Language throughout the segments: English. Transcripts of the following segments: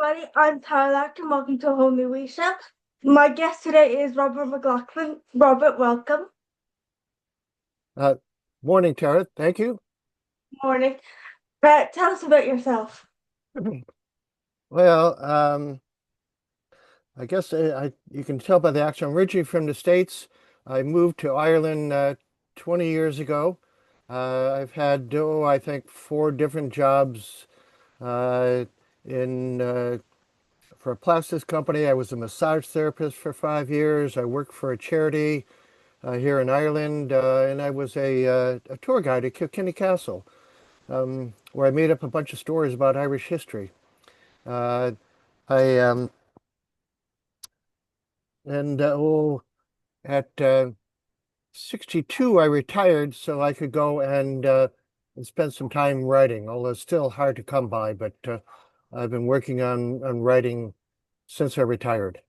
Everybody, I'm Tyler and welcome to a whole new show. My guest today is Robert McLaughlin. Robert, welcome. Uh, Morning, Tara. Thank you. Morning. Tell us about yourself. Well, I guess you can tell by the accent. I'm originally from the States. I moved to Ireland 20 years ago. I've had, I think, four different jobs uh, in for a plastics company. I was a massage therapist for 5 years. I worked for a charity here in Ireland, and I was a tour guide at Kilkenny Castle, where I made up a bunch of stories about Irish history. Uh, I and at 62, I retired so I could go and spend some time writing, although it's still hard to come by, but I've been working on writing since I retired.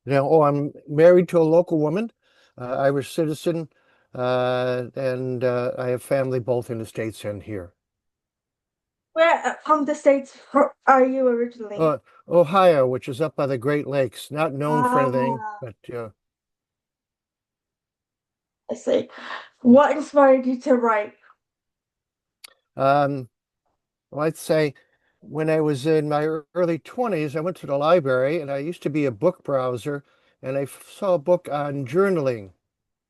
Now, I'm married to a local woman, Irish citizen, and I have family both in the States and here. Where from the States are you originally? Uh, Ohio, which is up by the Great Lakes, not known for anything, Ah, but I see. What inspired you to write? um, well, I'd say when I was in my early 20s, I went to the library and I used to be a book browser and saw a book on journaling.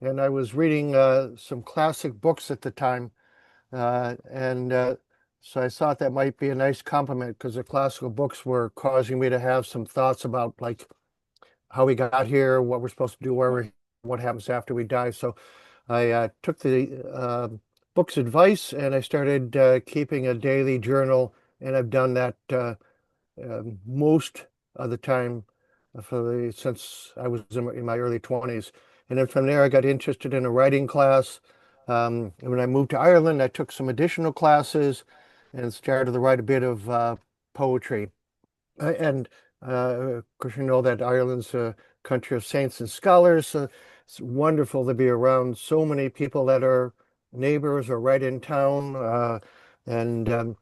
And I was reading some classic books at the time. And so I thought that might be a nice compliment because the classical books were causing me to have some thoughts about like how we got here, what we're supposed to do, what happens after we die. So I took the book's advice and I started keeping a daily journal, and I've done that most of the time since I was in my early 20s. And then from there, I got interested in a writing class. And when I moved to Ireland, I took some additional classes and started to write a bit of poetry. And of course, you know that Ireland's a country of saints and scholars. So it's wonderful to be around so many people that are neighbors or right in town, and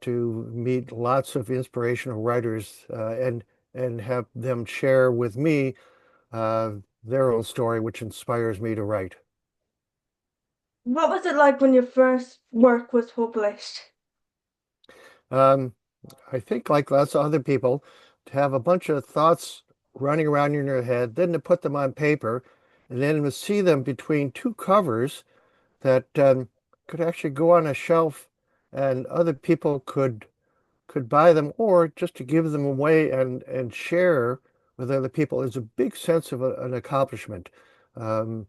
to meet lots of inspirational writers and have them share with me uh, their own story, which inspires me to write. What was it like when your first work was published? Um, I think, like lots of other people, to have a bunch of thoughts running around in your head, then to put them on paper, and then to see them between two covers that could actually go on a shelf, and other people could buy them, or just to give them away and share with other people is a big sense of an accomplishment, um,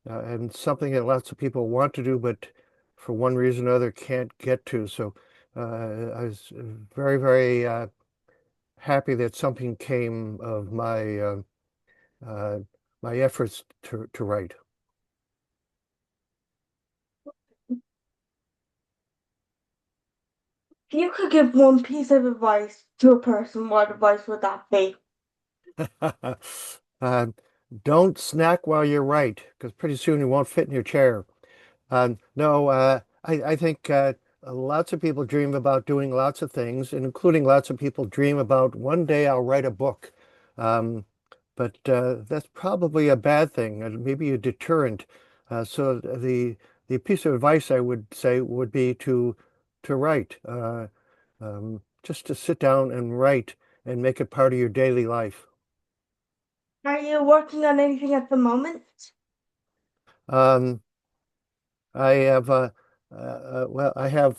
and something that lots of people want to do, but for one reason or other can't get to. So I was very, very happy that something came of uh, my efforts to write. If you could give one piece of advice to a person, what advice would that be? Uh, don't snack while you write, because pretty soon you won't fit in your chair. No, I think lots of people dream about doing lots of things, and including lots of people dream about one day I'll write a book. Um, but that's probably a bad thing, and maybe a deterrent. So the piece of advice I would say would be to write, just to sit down and write and make it part of your daily life. Are you working on anything at the moment? Um, I have well, I have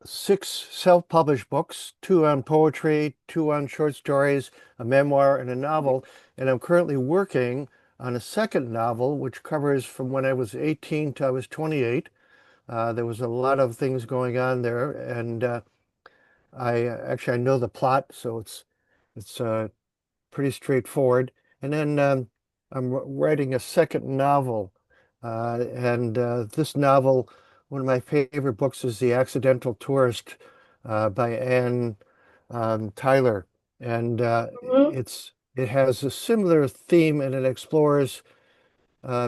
six self-published books, two on poetry, two on short stories, a memoir, and a novel. And I'm currently working on a second novel, which covers from when I was 18 to I was 28. There was a lot of things going on there, and I know the plot, so it's pretty straightforward. And then I'm writing a second novel. And this novel, one of my favorite books is The Accidental Tourist by Anne Tyler. And Mhm. it has a similar theme, and it explores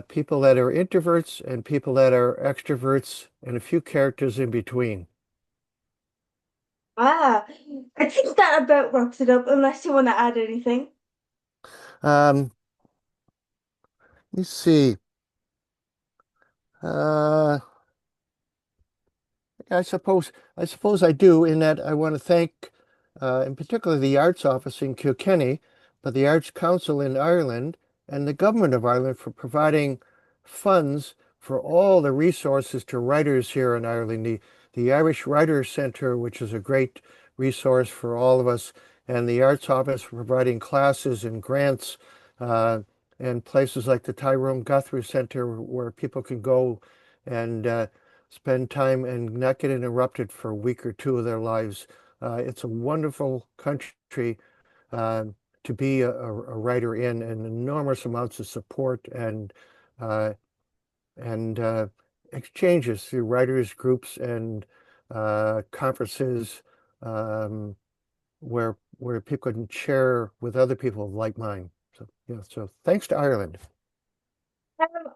people that are introverts and people that are extroverts and a few characters in between. Ah, I think that about wraps it up, unless you want to add anything. Um, let me see. Uh, I suppose I do, in that I want to thank, in particular, the Arts Office in Kilkenny, but the Arts Council in Ireland and the Government of Ireland for providing funds for all the resources to writers here in Ireland. The Irish Writers Centre, which is a great resource for all of us, and the Arts Office for providing classes and grants, and places like the Tyrone Guthrie Centre where people can go and spend time and not get interrupted for a week or two of their lives. It's a wonderful country uh, to be a writer in, and enormous amounts of support uh, and exchanges through writers groups and conferences, um, where people can share with other people of like mind. So yeah, so thanks to Ireland. Um,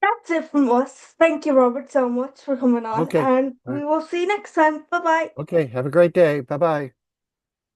that's it from us. Thank you, Robert, so much for coming on, Okay. and All we right. will see you next time. Bye bye. Okay. Have a great day. Bye bye.